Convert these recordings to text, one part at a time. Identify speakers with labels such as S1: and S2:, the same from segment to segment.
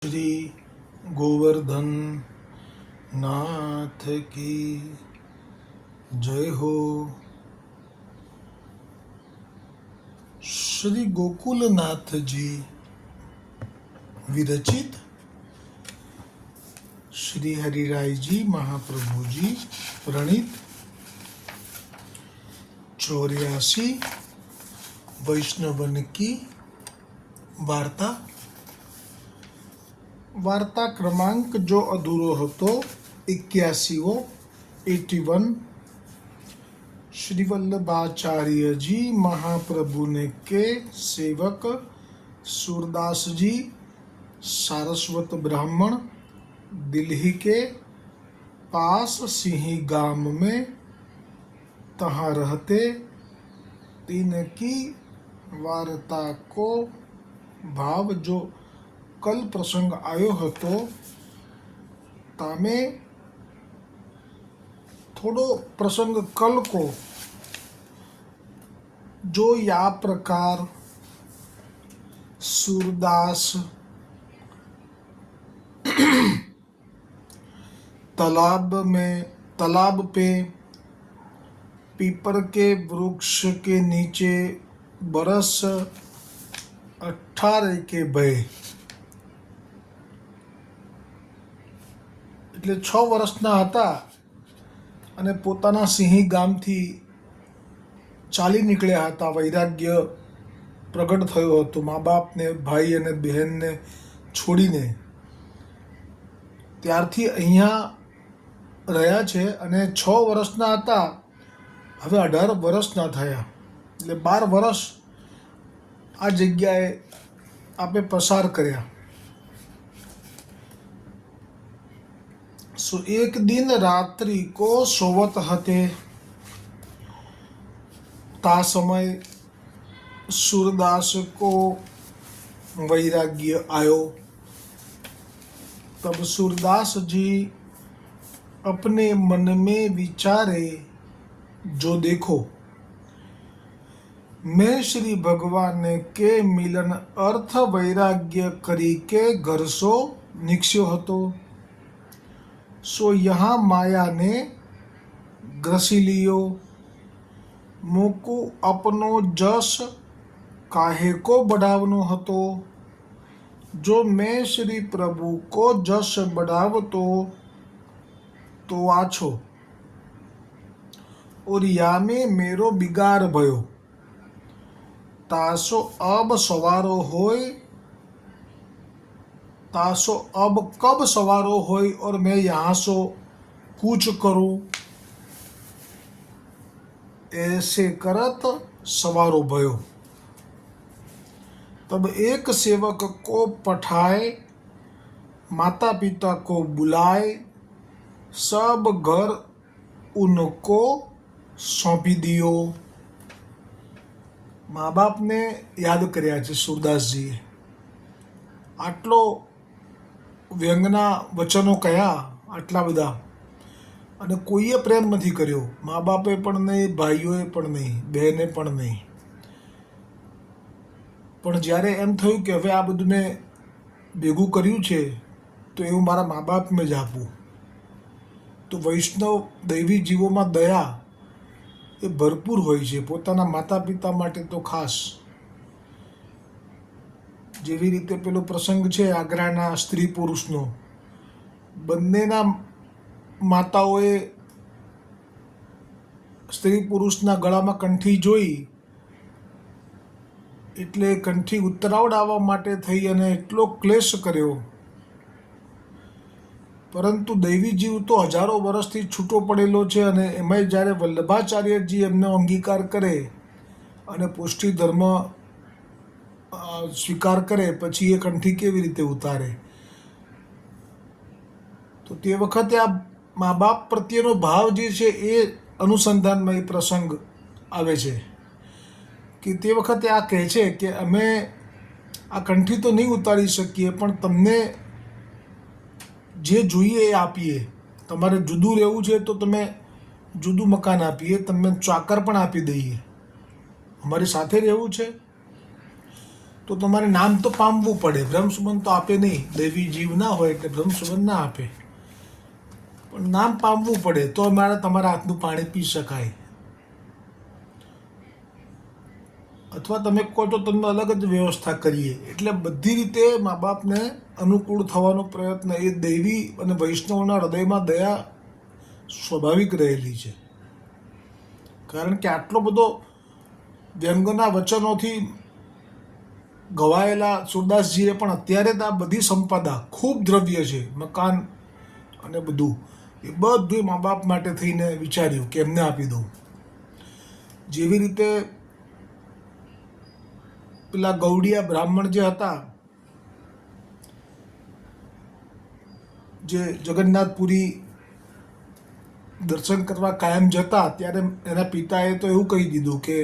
S1: श्री गोवर्धन नाथ की जय हो। श्री गोकुलनाथ जी विरचित श्री हरिराय जी महाप्रभु जी प्रणीत 84 वैष्णवन की वार्ता। वार्ता क्रमांक जो अधूरो હતો 81वो 81। श्री वल्लभाचार्य जी महाप्रभु ने के सेवक सूरदास जी सारस्वत ब्राह्मण दिल्ली के पास सिंही गांव में तहाँ रहते तीन की वार्ता को भाव जो कल प्रसंग आयो હતો तामे थोड़ो प्रसंग कल को जो या प्रकार सूरदास तालाब पे पीपर के वृक्ष के नीचे बरस 18 के भय એટલે 6 વર્ષના હતા અને પોતાના સિંહી ગામથી ચાલી નીકળ્યા હતા। વૈરાગ્ય પ્રગટ થયો હતો મા બાપને ભાઈ અને બહેનને છોડીને। ત્યારથી અહીંયા રહ્યા છે અને 6 વર્ષના હતા, હવે 18 વર્ષના થયા, એટલે 12 વર્ષ આ જગ્યાએ આપણે પસાર કર્યા। सो एक दिन रात्रि को सोवत हते ता समय सूरदास को वैराग्य आयो। तब सूरदास जी अपने मन में विचारे, जो देखो मैं श्री भगवान के मिलन अर्थ वैराग्य करी के घर सो निकस्यो हतो। सो यहाँ माया ने ग्रसी लियो। मोकू अपनो जस काहे को बढ़ावनो हतो। जो मैं श्री प्रभु को जस बढ़ावतो तो आछो, और या में मेरो बिगाड़ भयो। तासो अब सवारो होय, तासो अब कब सवारो होय और मैं यहाँ सो कूच करूं। ऐसे करत सवारो भयो। तब एक सेवक को पठाए, माता पिता को बुलाए, सब घर उनको सौंपी दियो। माँ बाप ने याद કર્યા છે सूरदासजीએ। આટલો વ્યંગના વચનો કયા આટલા બધા, અને કોઈએ પ્રેમ નથી કર્યો, મા બાપે પણ નહીં, ભાઈઓએ પણ નહીં, બહેને પણ નહીં। પણ જ્યારે એમ થયું કે હવે આ બધું મેં ભેગું કર્યું છે તો એવું મારા મા બાપને જ આપું, તો વૈષ્ણવ દૈવી જીવોમાં દયા એ ભરપૂર હોય છે, પોતાના માતા પિતા માટે તો ખાસ। જેવી રીતે પેલો પ્રસંગ છે આગ્રાના સ્ત્રી પુરુષનો, બંનેના માતાઓએ સ્ત્રી પુરુષના ગળામાં કંઠી જોઈ એટલે કંઠી ઉતરાવડાવવા માટે થઈ અને એટલો ક્લેશ કર્યો। પરંતુ દૈવી જીવ તો હજારો વર્ષથી છૂટો પડેલો છે, અને એમાંય જ્યારે વલ્લભાચાર્યજી એમનો અંગીકાર કરે અને પુષ્ટિ ધર્મ સ્વીકાર કરે પછી એ કંઠી કેવી રીતે ઉતારે। તો તે વખતે આ મા બાપ પ્રત્યેનો ભાવ જે છે એ અનુસંધાનમાં એ પ્રસંગ આવે છે કે તે વખતે આ કહે છે કે અમે આ કંઠી તો નહીં ઉતારી શકીએ, પણ તમને જે જોઈએ એ આપીએ। તમારે જુદું રહેવું છે તો તમે જુદું મકાન આપીએ, તમને ચાકર પણ આપી દઈએ। અમારી સાથે રહેવું છે તો તમારે નામ તો પામવું પડે. બ્રહ્મ સુમન તો આપે નહીં, દૈવી જીવ ના હોય એટલે બ્રહ્મ સુમન ના આપે, પણ નામ પામવું પડે તો તમારા હાથનું પાણી પી શકાય. અથવા તમે કહો તો તમે અલગ જ વ્યવસ્થા કરીએ. એટલે બધી રીતે મા બાપને અનુકૂળ થવાનો પ્રયત્ન. એ દૈવી અને વૈષ્ણવના હૃદયમાં દયા સ્વાભાવિક રહેલી છે, કારણ કે આટલો બધો વ્યંગના વચનોથી ગવાયેલા સુરદાસજીએ પણ અત્યારે તો આ બધી સંપદા, ખૂબ દ્રવ્ય છે, મકાન અને બધું, એ બધું મા બાપ માટે થઈને વિચાર્યું કે એમને આપી દઉં. જેવી રીતે પેલા ગૌડિયા બ્રાહ્મણ જે હતા, જે જગન્નાથપુરી દર્શન કરવા કાયમ જતા, ત્યારે એના પિતાએ તો એવું કહી દીધું કે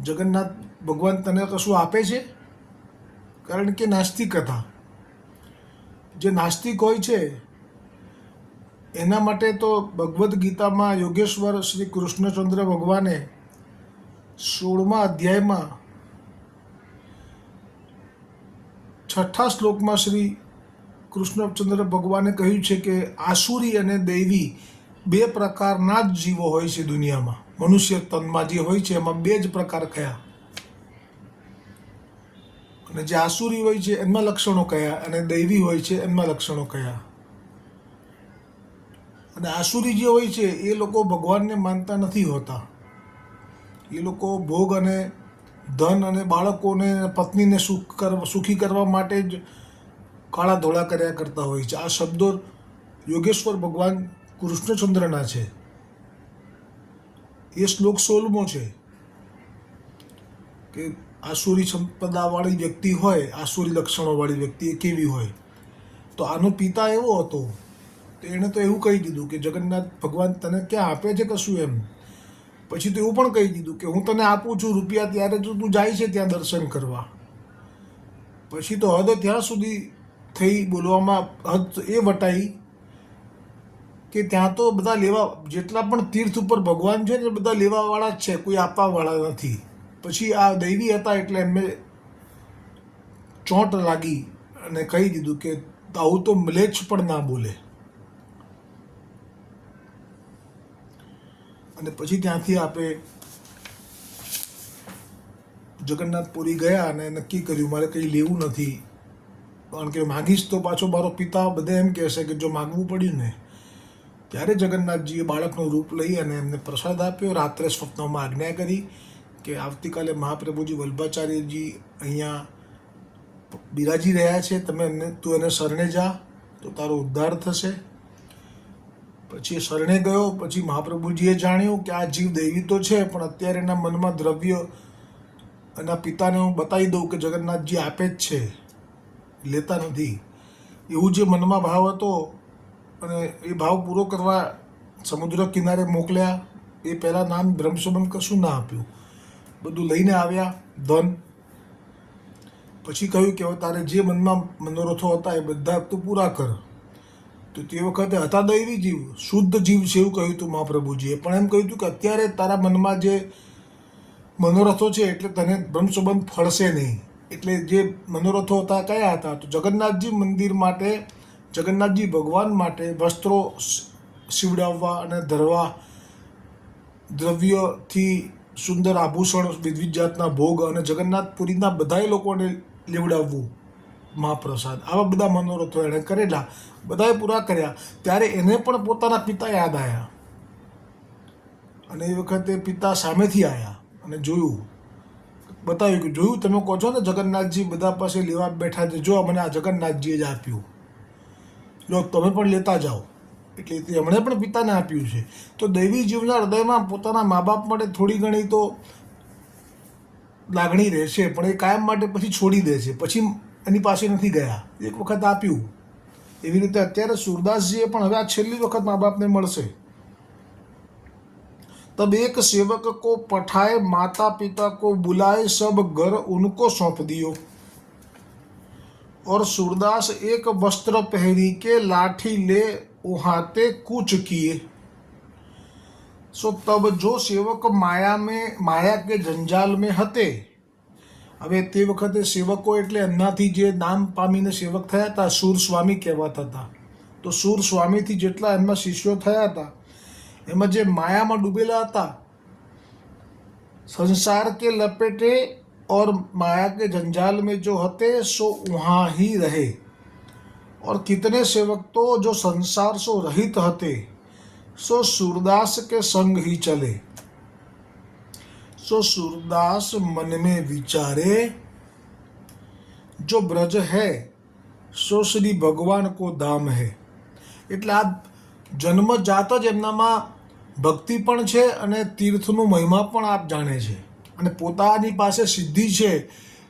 S1: જગન્નાથ ભગવાન તને કશું આપે છે? કારણ કે નાસ્તિક હતા. જે નાસ્તિક હોય છે એના માટે તો ભગવદ્ ગીતામાં યોગેશ્વર શ્રી કૃષ્ણચંદ્ર ભગવાને 16મા અધ્યાયમાં 6ઠા શ્લોકમાં શ્રી કૃષ્ણચંદ્ર ભગવાને કહ્યું છે કે આસુરી અને દૈવી બે પ્રકારના જ જીવો હોય છે દુનિયામાં. મનુષ્ય તનમાં જે હોય છે એમાં બે જ પ્રકાર કયા, અને જે આસુરી હોય છે એમના લક્ષણો કયા, અને દૈવી હોય છે એમના લક્ષણો કયા. અને આસુરી જે હોય છે એ લોકો ભગવાનને માનતા નથી હોતા. એ લોકો ભોગ અને ધન અને બાળકોને, પત્નીને સુખી કરવા માટે જ કાળા ધોળા કર્યા કરતા હોય છે. આ શબ્દો યોગેશ્વર ભગવાન કૃષ્ણચંદ્રના છે. એ શ્લોક 16મો છે કે આસુરી સંપદાવાળી વ્યક્તિ હોય, આસુરી લક્ષણોવાળી વ્યક્તિ એ કેવી હોય. તો આનો પિતા એવો હતો, તો એણે તો એવું કહી દીધું કે જગન્નાથ ભગવાન તને ક્યાં આપે છે કશું એમ. પછી તો એવું પણ કહી દીધું કે હું તને આપું છું રૂપિયા, ત્યારે તો તું જાય છે ત્યાં દર્શન કરવા. પછી તો હદ ત્યાં સુધી થઈ બોલવામાં, હદ એ વટાઈ કે ત્યાં તો બધા લેવા, જેટલા પણ તીર્થ ઉપર ભગવાન છે ને બધા લેવાવાળા જ છે, કોઈ આપવાવાળા નથી. પછી આ દૈવી હતા એટલે એમને ચોંટ લાગી અને કહી દીધું કે આવું તો મ્લેચ્છ પણ ના બોલે. અને પછી ત્યાંથી આપણે જગન્નાથપુરી ગયા અને નક્કી કર્યું મારે કંઈ લેવું નથી, કારણ કે માગીશ તો પાછો મારો પિતા બધા એમ કહેશે કે જો માગવું પડ્યું ને. ત્યારે જગન્નાથજીએ બાળકનું રૂપ લઈ અને એમને પ્રસાદ આપ્યો. રાત્રે સ્વપ્નમાં આજ્ઞા કરી કે આવતીકાલે મહાપ્રભુજી વલ્ભાચાર્યજી અહીંયા બિરાજી રહ્યા છે, તું એને શરણે જા તો તારો ઉદ્ધાર થશે. પછી શરણે ગયો. પછી મહાપ્રભુજીએ જાણ્યું કે આ જીવ દૈવી તો છે, પણ અત્યારે એના મનમાં દ્રવ્ય, એના પિતાને હું બતાવી દઉં કે જગન્નાથજી આપે જ છે, લેતા નથી, એવું જે મનમાં ભાવ હતો. અને એ ભાવ પૂરો કરવા સમુદ્ર કિનારે મોકલ્યા. એ પહેલાં નામ બ્રહ્મસુમન કશું ના આપ્યું, બધું લઈને આવ્યા, ધન. પછી કહ્યું કે હવે તારે જે મનમાં મનોરથો હતા એ બધા તું પૂરા કર. તો તે વખતે હતા દૈવી જીવ, શુદ્ધ જીવ છે એવું કહ્યું હતું મહાપ્રભુજીએ. પણ એમ કહ્યું હતું કે અત્યારે તારા મનમાં જે મનોરથો છે એટલે તને બ્રહ્મસુમન ફળશે નહીં. એટલે જે મનોરથો હતા કયા હતા? તો જગન્નાથજી મંદિર માટે, જગન્નાથજી ભગવાન માટે વસ્ત્રો સીવડાવવા અને ધરવા, દ્રવ્યથી સુંદર આભૂષણ, વિવિધ જાતના ભોગ, અને જગન્નાથપુરીના બધાય લોકોને લેવડાવવું મહાપ્રસાદ. આવા બધા મનોરથો એણે કરેલા, બધાએ પૂરા કર્યા. ત્યારે એને પણ પોતાના પિતા યાદ આવ્યા. અને એ વખતે પિતા સામેથી આવ્યા અને જોયું, બતાવ્યું કે જોયું, તમે કહો છો ને જગન્નાથજી બધા પાસે લેવા બેઠા છે, જો મને આ જગન્નાથજીએ જ આપ્યું, જો તમે પણ લેતા જાઓ. એટલે એમણે પણ પિતાને આપ્યું છે. તો દૈવી જીવના હૃદયમાં પોતાના મા બાપ માટે થોડી ઘણી તો લાગણી રહેશે, પણ એ કાયમ માટે પછી છોડી દે છે, પછી એની પાસે નથી ગયા. એક વખત આપ્યું. એવી રીતે અત્યારે સુરદાસજીએ પણ હવે આ છેલ્લી વખત મા બાપને મળશે. तब एक सेवक को पठाए, माता पिता को बुलाए, सब घर उनको सौंप दियो, और सूरदास एक वस्त्र पहरी के लाठी ले उहाते कूच किए. सो तब जो सेवक माया के जंजाल में हते, હવે તે વખતે સેવકો એટલે એમનાથી જે નામ પામીને સેવક થયા હતા સુર સ્વામી કહેવાતા હતા. તો સુર સ્વામીથી જેટલા એમના શિષ્યો થયા હતા એમાં જે માયામાં ડૂબેલા હતા, संसार के लपेटे और माया के जंजाल में जो हते सो वहाँ ही रहे. और कितने सेवक तो जो संसार से रहित हते सो सूरदास के संग ही चले. सो सूरदास मन में विचारे जो ब्रज है सो श्री भगवान को धाम है. એટલે આ જન્મજાત જ એમનામાં ભક્તિ પણ છે અને તીર્થનું મહિમા પણ આપ જાણે છે, અને પોતાની પાસે સિદ્ધિ છે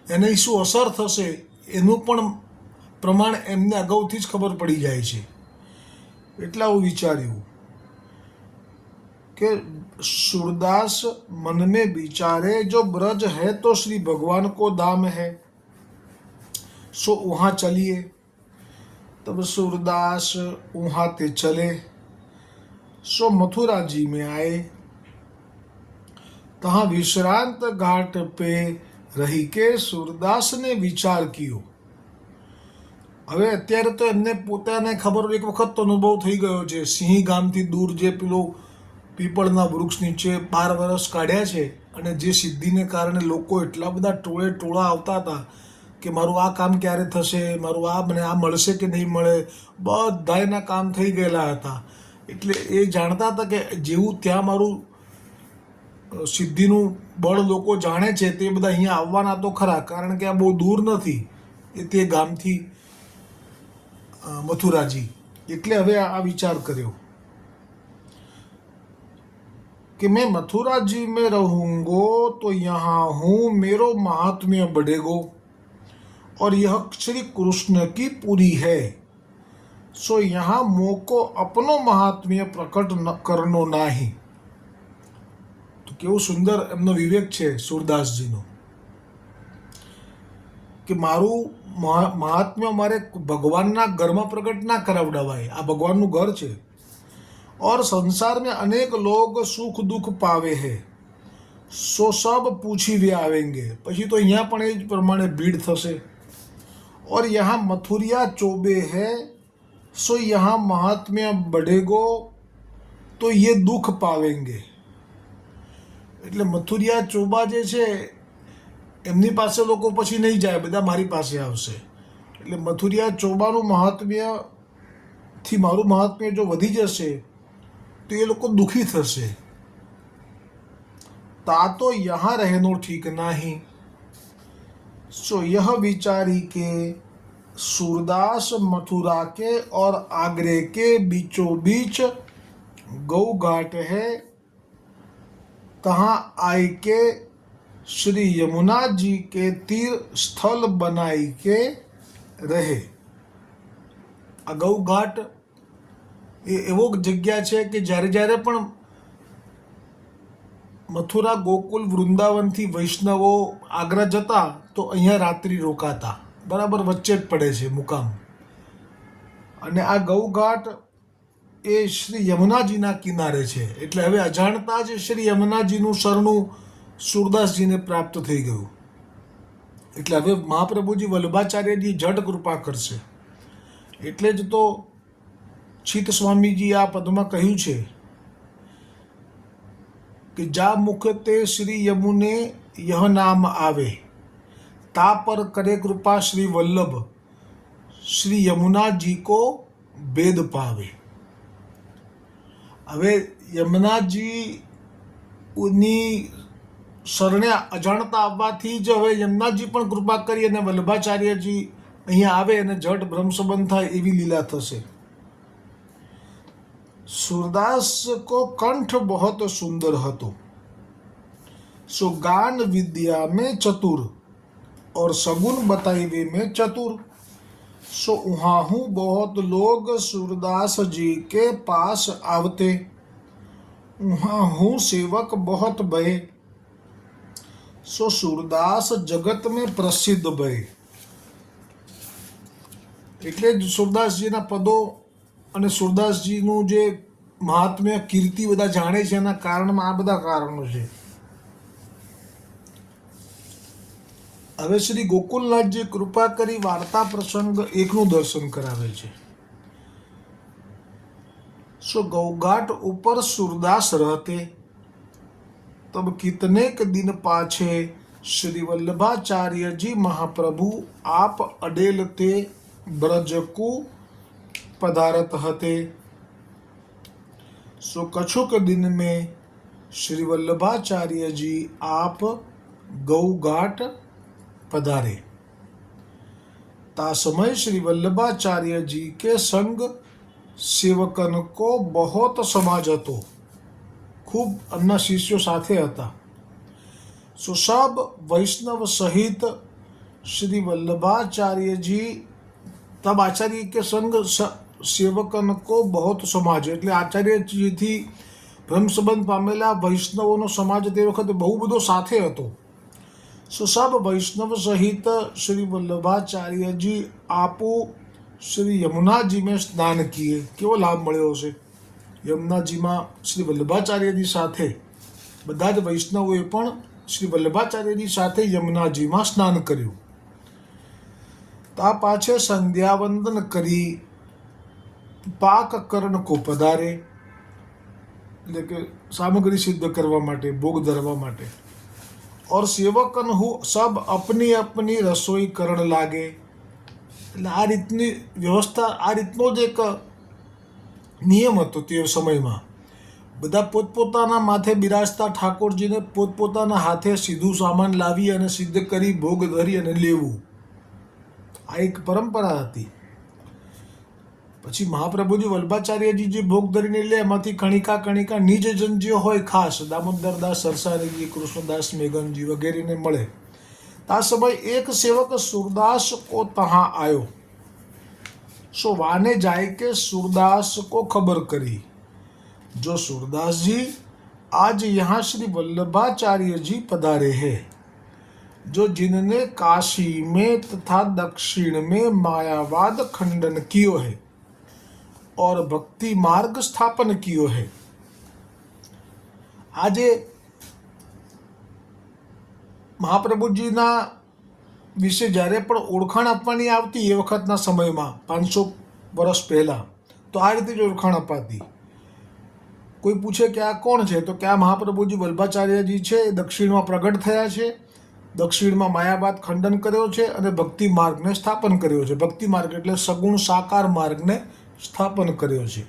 S1: એની શું અસર થશે એનું પણ પ્રમાણ એમને અગાઉથી જ ખબર પડી જાય છે. એટલે આવું વિચાર્યું કે सूरदास मन में विचारे जो ब्रज है तो श्री भगवान को धाम है सो वहाँ चलिए. तब सूरदास वहाँ ते चले. सो मथुरा जी में आए. तहाँ विश्रांत घाट पे रही के सूरदास ने विचार कियो. હવે અત્યારે તો એમને પોતાને ખબર એક વખત તો અનુભવ થઈ ગયો છે. સિંહ ગામથી દૂર જે પેલો પીપળના વૃક્ષ નીચે 12 વર્ષ કાઢ્યા છે અને જે સિદ્ધિને કારણે લોકો એટલા બધા ટોળા આવતા હતા કે મારું આ કામ ક્યારે થશે, મારું આ મને આ મળશે કે નહીં મળે, બધા એના કામ થઈ ગયેલા હતા. એટલે એ જાણતા હતા કે જેવું ત્યાં મારું સિદ્ધિનું બળ લોકો જાણે છે તે બધા અહીંયા આવવાના તો ખરા, કારણ કે આ બહુ દૂર નથી એ તે ગામથી મથુરાજી. એટલે હવે આ વિચાર કર્યો कि मैं मथुरा जी में रहूँगो तो यहाँ हूँ मेरो महात्म्य बढ़ेगो और यह श्री कृष्ण की पूरी है सो यहाँ मोको अपनो महात्म्य प्रकट न करनो नाही. तो केवुं सुंदर एमनो विवेक છે सूरदासजीનો કે મારું મહાત્મ્ય મારે ભગવાનના ઘરમાં પ્રગટ ના કરાવડાવાય. આ ભગવાનનું ઘર છે. और संसार में अनेक लोग सुख दुख पावे हैं सो सब पूछी वे आवेंगे. પછી તો અહીંયા પણ એ જ પ્રમાણે ભીડ થશે. और यहाँ मथुरिया चोबे है सो यहाँ महात्म्य बढ़ेगो तो ये दुख पावेंगे. એટલે મથુરિયા ચોબા જે છે એમની પાસે લોકો પછી નહીં જાય, બધા મારી પાસે આવશે. એટલે મથુરિયા ચોબાનું મહાત્મ્યથી મારું મહાત્મ્ય જો વધી જશે तो ये लोग को दुखी थसे. ता तो यहाँ रहनो ठीक नहीं. सो यह विचारी के सूरदास मथुरा के और आगरे के बीचों बीच गौ घाट है तहाँ आई के श्री यमुना जी के तीर स्थल बनाई के रहे. आ गौ घाट એ એવો જગ્યા છે કે જ્યારે પણ મથુરા ગોકુલ વૃંદાવનથી વૈષ્ણવો આગ્રા જતા તો અહીંયા રાત્રિ રોકાતા. બરાબર વચ્ચે જ પડે છે મુકામ. અને આ ગૌઘાટ એ શ્રી યમુનાજીના કિનારે છે. એટલે હવે અજાણતા જ શ્રી યમુનાજીનું શરણું सूरदासजीને પ્રાપ્ત થઈ ગયું. એટલે હવે મહાપ્રભુજી વલ્લભાચાર્યજી જડ કૃપા કરશે. એટલે જ તો ચિત્ત સ્વામીજી આ પદમાં કહ્યું છે કે જા મુખ તે શ્રી યમુને યહ નામ આવે તા પર કરે કૃપા શ્રી વલ્લભ શ્રી યમુનાજી કો ભેદ પાવે. હવે યમુનાજીની શરણે અજાણતા આવવાથી જ હવે યમુનાજી પણ કૃપા કરી અને વલ્લભાચાર્યજી અહીંયા આવે અને જટ બ્રહ્મ સંબંધ થાય એવી લીલા થશે. सूरदास को कंठ बहुत सुंदर હતો सो गान विद्या में चतुर और सगुन बताइवे में चतुर. सो वहाँ हूँ बहुत लोग सूरदास जी के पास आवते वहाँ हूँ सेवक बहुत भय सो सूरदास जगत में प्रसिद्ध भय. એટલે જ सूरदासजीના પદો અને सूरदासजीનું જે મહાત્મ્ય કીર્તિ બધા જાણે છે એના કારણમાં આ બધા કારણો છે. હવે શ્રી ગોકુલનાથજી કૃપા કરી વાર્તા પ્રસંગ એકનું દર્શન કરાવે છે. सो गौघाट ऊपर सूरदास रहते, तब कितने के दिन पाछे श्री वल्लभाचार्य जी महाप्रभु आप अडेलते ब्रजकु पधारत हते. सो कछु के दिन में श्री वल्लभाचार्य जी आप गौघाट पधारे. ता समय श्री वल्लभाचार्य जी के संग સેવકન કો બહોત સમાજ હતો, ખૂબ એમના શિષ્યો સાથે હતા. સો સબ વૈષ્ણવ સહિત શ્રી વલ્લભાચાર્યજી, તબ આચાર્ય કે સંગ સેવકન કો બહોત સમાજ, એટલે આચાર્યજીથી બ્રહ્મ સંબંધ પામેલા વૈષ્ણવોનો સમાજ તે વખતે બહુ બધો સાથે હતો. સો સબ વૈષ્ણવ સહિત શ્રી વલ્લભાચાર્યજી આપો શ્રી યમુનાજી મેં સ્નાન કિए. કેવો લાભ મળ્યો હશે યમુનાજીમાં શ્રી વલ્લભાચાર્યજી સાથે. બધા જ વૈષ્ણવોએ પણ શ્રી વલ્લભાચાર્યજી સાથે યમુનાજીમાં સ્નાન કર્યું. તા પાછે સંધ્યાવંદન કરી પાક કરણ કો પધારે, એટલે કે સામગ્રી સિદ્ધ કરવા માટે, ભોગ ધરવા માટે. और सेवकन હું સબ अपनी अपनी રસોઈ કરણ લાગે. એટલે આ રીતની વ્યવસ્થા, આ રીતનો જ એક નિયમ હતો તે સમયમાં. બધા પોતપોતાના માથે બિરાજતા ઠાકોરજીને પોતપોતાના હાથે સીધું સામાન લાવી અને સિદ્ધ કરી ભોગ ધરી અને લેવું, આ એક પરંપરા હતી. પછી મહાપ્રભુજી વલ્લભાચાર્યજી જે ભોગ ધરીને લે એમાંથી કણિકા કણિકા નિજજન જે હોય ખાસ દામોદરદાસ સરસારીજી, કૃષ્ણદાસ મેઘનજી વગેરેને મળે. આ સમય એક સેવક सूरदास को तहाँ आयो. सो वाने जाए के सूरदास को खबर करी, जो सूरदास जी आज यहाँ श्री वल्लभाचार्य जी पधारे हैं, जो जिनने काशी में तथा दक्षिण में मायावाद खंडन कियो है और भक्ति मार्ग स्थापन कियो है. આજે મહાપ્રભુજીના વિશે જ્યારે પણ ઓળખાણ આપવાની આવતી એ વખતના સમયમાં 500 વર્ષ પહેલાં, તો આ રીતે જ ઓળખાણ અપાતી. કોઈ પૂછે કે આ કોણ છે, તો કે આ મહાપ્રભુજી વલ્લભાચાર્યજી છે, એ દક્ષિણમાં પ્રગટ થયા છે, દક્ષિણમાં માયાવાદ ખંડન કર્યો છે અને ભક્તિ માર્ગને સ્થાપન કર્યો છે. ભક્તિ માર્ગ એટલે સગુણ સાકાર માર્ગને સ્થાપન કર્યો છે.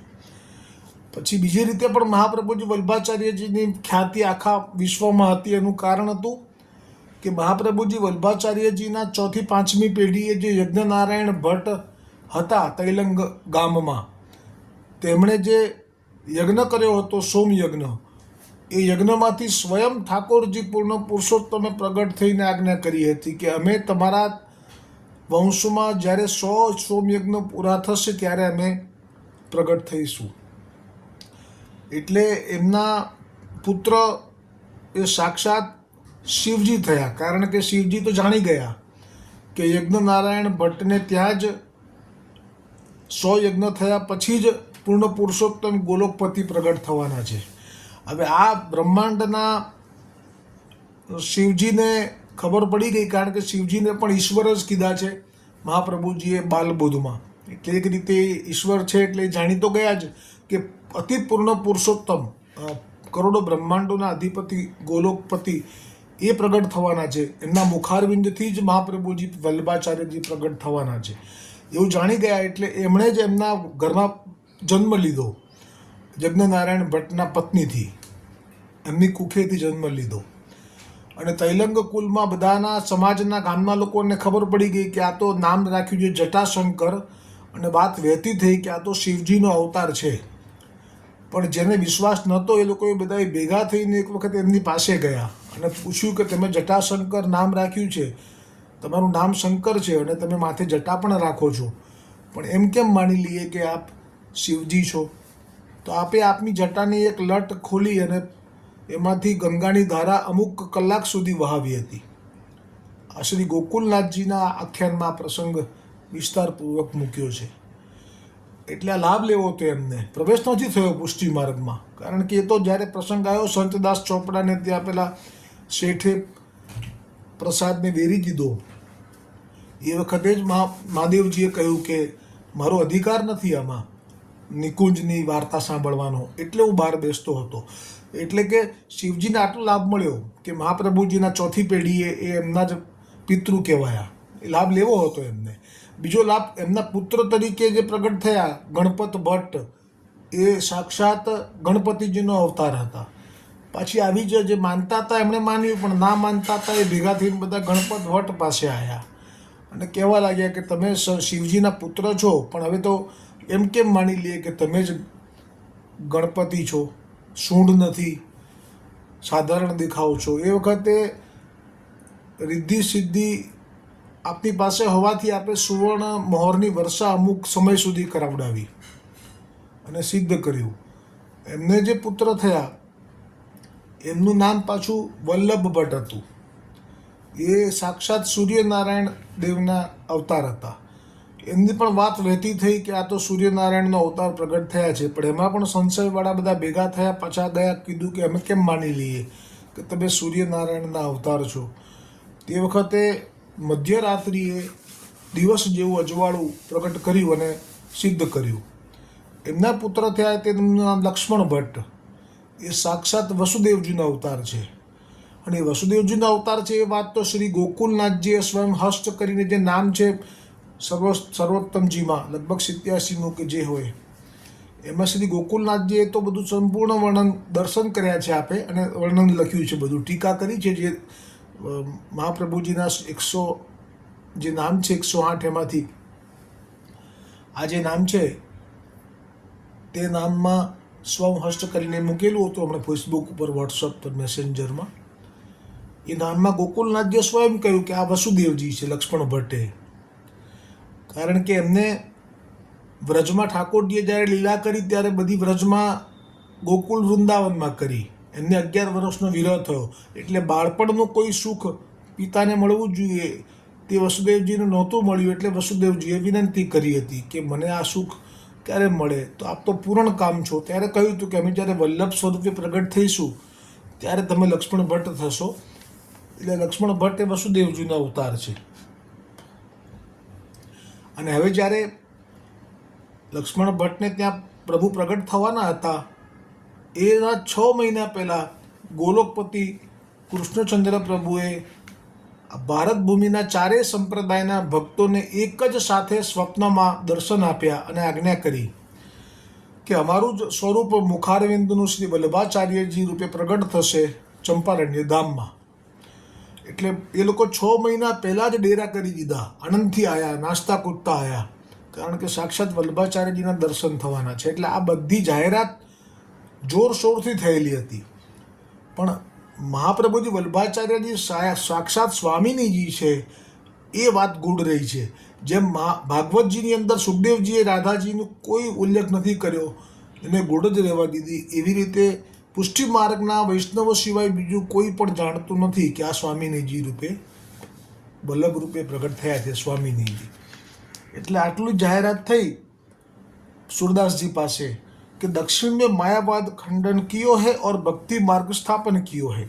S1: પછી બીજી રીતે પણ મહાપ્રભુજી વલ્લભાચાર્યજીની ખ્યાતિ આખા વિશ્વમાં હતી. એનું કારણ હતું કે મહાપ્રભુજી વલ્લભાચાર્યજીના 4થી 5મી પેઢીએ જે યજ્ઞનારાયણ ભટ્ટ હતા તૈલંગ ગામમાં, તેમણે જે યજ્ઞ કર્યો હતો સોમયજ્ઞ, એ યજ્ઞમાંથી સ્વયં ઠાકોરજી પૂર્ણ પુરુષોત્તમે પ્રગટ થઈને આજ્ઞા કરી હતી કે અમે તમારા વંશમાં જ્યારે 100 સોમયજ્ઞ પૂરા થશે ત્યારે અમે પ્રગટ થઈશું. એટલે એમના પુત્ર એ સાક્ષાત શિવજી થયા. કારણ કે શિવજી તો જાણી ગયા કે યજ્ઞનારાયણ ભટ્ટને ત્યાં જ 100 યજ્ઞ થયા પછી જ પૂર્ણ પુરુષોત્તમ ગોલોકપતિ પ્રગટ થવાના છે. હવે આ બ્રહ્માંડના શિવજીને ખબર પડી ગઈ, કારણ કે શિવજીને પણ ઈશ્વર જ કીધા છે મહાપ્રભુજીએ બાલબોધમાં. એટલે એક રીતે ઈશ્વર છે એટલે જાણી તો ગયા જ કે અતિ પૂર્ણ પુરુષોત્તમ, કરોડો બ્રહ્માંડોના અધિપતિ ગોલોકપતિ એ પ્રગટ થવાના છે. એમના મુખારવિંદથી જ મહાપ્રભુજી વલ્લભાચાર્યજી પ્રગટ થવાના છે એવું જાણી ગયા. એટલે એમણે જ એમના ઘરમાં જન્મ લીધો, યજ્ઞનારાયણ ભટ્ટના પત્નીથી, એમની કુખેથી જન્મ લીધો. અને તૈલંગ કુલમાં બધાના સમાજના ગામના લોકોને ખબર પડી ગઈ કે આ તો નામ રાખ્યું છે જટાશંકર, અને વાત વહેતી થઈ કે આ તો શિવજીનો અવતાર છે. પણ જેને વિશ્વાસ નહોતો એ લોકોએ બધાએ ભેગા થઈને એક વખત એમની પાસે ગયા અને પૂછ્યું કે તમે જટાશંકર નામ રાખ્યું છે, તમારું નામ શંકર છે અને તમે માથે જટા પણ રાખો છો, પણ એમ કેમ માની લઈએ કે આપ શિવજી છો? તો આપે આપની જટાની એક લટ ખોલી અને એમાંથી ગંગાની ધારા અમુક કલાક સુધી વહાવી હતી. આ શ્રી ગોકુલનાથજીના આખ્યાનમાં પ્રસંગ વિસ્તારપૂર્વક મૂક્યો છે. એટલે આ લાભ લેવો હતો એમને, પ્રવેશ નથી થયો પુષ્ટિ માર્ગમાં. કારણ કે એ તો જ્યારે પ્રસંગ આવ્યો સંતદાસ ચોપડાને ત્યાં પેલા શેઠે પ્રસાદને વેરી દીધો એ વખતે જ મહાદેવજીએ કહ્યું કે મારો અધિકાર નથી આમાં નિકુંજની વાર્તા સાંભળવાનો, એટલે હું બહાર બેસતો હતો. એટલે કે શિવજીને આટલો લાભ મળ્યો કે મહાપ્રભુજીના ચોથી પેઢીએ એ એમના જ પિતૃ કહેવાયા, એ લાભ લેવો હતો એમને. બીજો લાભ એમના પુત્ર તરીકે જે પ્રગટ થયા ગણપત ભટ્ટ, એ સાક્ષાત ગણપતિજીનો અવતાર હતા. પાછી આવી જે માનતા હતા એમણે માન્યું, પણ ના માનતા હતા એ ભેગા થઈને બધા ગણપત ભટ્ટ પાસે આવ્યા અને કહેવા લાગ્યા કે તમે શિવજીના પુત્ર છો, પણ હવે તો એમ કેમ માની લઈએ કે તમે જ ગણપતિ છો, સૂંઢ નથી, સાધારણ દેખાવ છો. એ વખતે રિદ્ધિ સિદ્ધિ આપની પાસે હોવાથી આપણે સુવર્ણ મોહરની વર્ષા અમુક સમય સુધી કરાવડાવી અને સિદ્ધ કર્યું. એમને જે પુત્ર થયા એમનું નામ પાછું વલ્લભ ભટ્ટ હતું. એ સાક્ષાત સૂર્યનારાયણ દેવના અવતાર હતા. એમની પણ વાત વહેતી થઈ કે આ તો સૂર્યનારાયણનો અવતાર પ્રગટ થયા છે, પણ એમાં પણ સંશયવાળા બધા ભેગા થયા, પાછા ગયા, કીધું કે અમે કેમ માની લઈએ કે તમે સૂર્યનારાયણના અવતાર છો. તે વખતે મધ્યરાત્રિએ દિવસ જેવું અજવાળું પ્રગટ કર્યું અને સિદ્ધ કર્યું. એમના પુત્ર થયા તેનું નામ લક્ષ્મણ ભટ્ટ. એ સાક્ષાત વસુદેવજીનો અવતાર છે. અને વસુદેવજીનો અવતાર છે એ વાત તો શ્રી ગોકુલનાથજીએ સ્વયં હસ્ત કરીને જે નામ છે સર્વોત્તમજીમાં લગભગ 87નું કે જે હોય એમાં શ્રી ગોકુલનાથજીએ તો બધું સંપૂર્ણ વર્ણન દર્શન કર્યા છે આપે, અને વર્ણન લખ્યું છે, બધું ટીકા કરી છે. જે મહાપ્રભુજીના 100 જે નામ છે 108 એમાંથી આ જે નામ છે તે નામમાં સ્વયં હસ્ત કરીને મૂકેલું હતું હમણાં ફેસબુક ઉપર, વોટ્સઅપ પર, મેસેન્જરમાં. એ નામમાં ગોકુલનાથજીએ સ્વયં કહ્યું કે આ વસુદેવજી છે લક્ષ્મણ ભટ્ટે. કારણ કે એમને વ્રજમાં ઠાકોરજીએ જ્યારે લીલા કરી ત્યારે બધી વ્રજમાં ગોકુલ વૃંદાવનમાં કરી. એમને 11 વર્ષનો વિરહ થયો, એટલે બાળપણનું કોઈ સુખ પિતાને મળવું જોઈએ તે વસુદેવજીને નહોતું મળ્યું. એટલે વસુદેવજીએ વિનંતી કરી હતી કે મને આ સુખ ક્યારે મળે, તો આપ તો પૂર્ણ કામ છો. ત્યારે કહ્યું હતું કે અમે જ્યારે વલ્લભ સ્વરૂપે પ્રગટ થઈશું ત્યારે તમે લક્ષ્મણ ભટ્ટ થશો. એટલે લક્ષ્મણ ભટ્ટ એ વસુદેવજીનો અવતાર છે. અને હવે જ્યારે લક્ષ્મણ ભટ્ટને ત્યાં પ્રભુ પ્રગટ થવાના હતા એના 6 મહિના પહેલાં ગોલોકપતિ કૃષ્ણચંદ્ર પ્રભુએ ભારત ભૂમિના ચારેય સંપ્રદાયના ભક્તોને એક જ સાથે સ્વપ્નમાં દર્શન આપ્યા અને આજ્ઞા કરી કે અમારું જ સ્વરૂપ મુખારવિંદનું શ્રી વલ્લભાચાર્યજી રૂપે પ્રગટ થશે ચંપારણ્ય ધામમાં. એટલે એ લોકો 6 મહિના પહેલાં જ ડેરા કરી દીધા, આનંદથી આવ્યા, નાસ્તા કૂદતા આવ્યા, કારણ કે સાક્ષાત વલ્લભાચાર્યજીના દર્શન થવાના છે. એટલે આ બધી જાહેરાત જોરશોરથી થયેલી હતી. પણ મહાપ્રભુજી વલ્લભાચાર્યજી સાક્ષાત સ્વામિનીજી છે એ વાત ગૂઢ રહી છે. જેમ ભાગવતજીની અંદર સુખદેવજીએ રાધાજીનો કોઈ ઉલ્લેખ નથી કર્યો, એને ગૂઢ જ રહેવા દીધી, એવી રીતે પુષ્ટિ માર્ગના વૈષ્ણવો સિવાય બીજું કોઈ પણ જાણતું નથી કે આ સ્વામિનીજી રૂપે વલ્લભ રૂપે પ્રગટ થયા છે સ્વામિનીજી. એટલે આટલું જાહેરાત થઈ સુરદાસજી પાસે कि दक्षिण में मायावाद खंडन कियो है और भक्ति मार्ग स्थापन कियो है.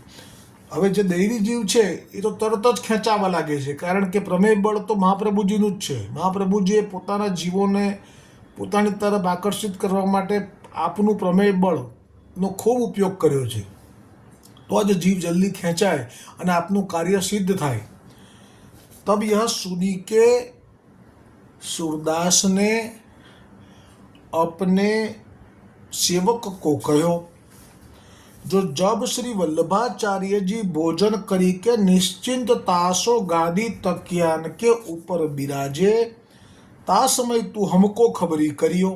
S1: હવે જે દૈવી જીવ છે એ તો તરત જ ખેંચાવા લાગે છે, કારણ કે પ્રમેય બળ તો મહાપ્રભુજીનું જ છે. મહાપ્રભુજીએ પોતાના જીવોને પોતાની તરફ આકર્ષિત કરવા માટે આપનું પ્રમેય બળનો ખૂબ ઉપયોગ કર્યો છે. તો જ જીવ જલ્દી ખેંચાય અને આપનું કાર્ય સિદ્ધ થાય. તબ यह सुनी के सूरदास ने अपने सेवक को कहो, जो जब श्री वल्लभाचार्य जी भोजन करी के निश्चिंत तासो गादी तकियान के ऊपर बिराजे, ता समय तू हमको खबरी करियो,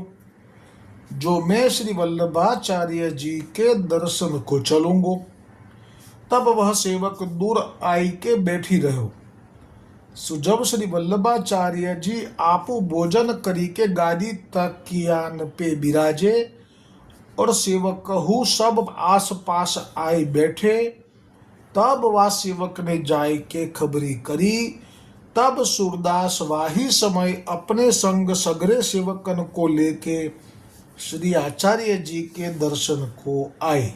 S1: जो मैं श्री वल्लभाचार्य जी के दर्शन को चलूंगो. तब वह सेवक दूर आई के बैठी रहो. सो जब श्री वल्लभाचार्य जी आप भोजन करी के गादी तकियान पे बिराजे और सेवक हूँ सब आस पास आए बैठे, तब वह सेवक ने जाय के खबरी करी. तब सूरदास वाही समय अपने संग सगरे सेवकन को लेके श्री आचार्य जी के दर्शन को आए.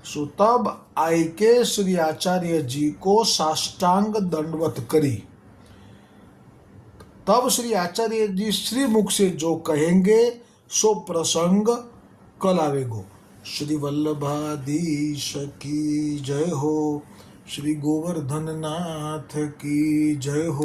S1: सो तब आए के श्री आचार्य जी को साष्टांग दंडवत करी. तब श्री आचार्य जी श्री मुख से जो कहेंगे सो प्रसंग कल आवेगो। श्री वल्लभाधीश की जय हो। श्री गोवर्धन नाथ की जय हो।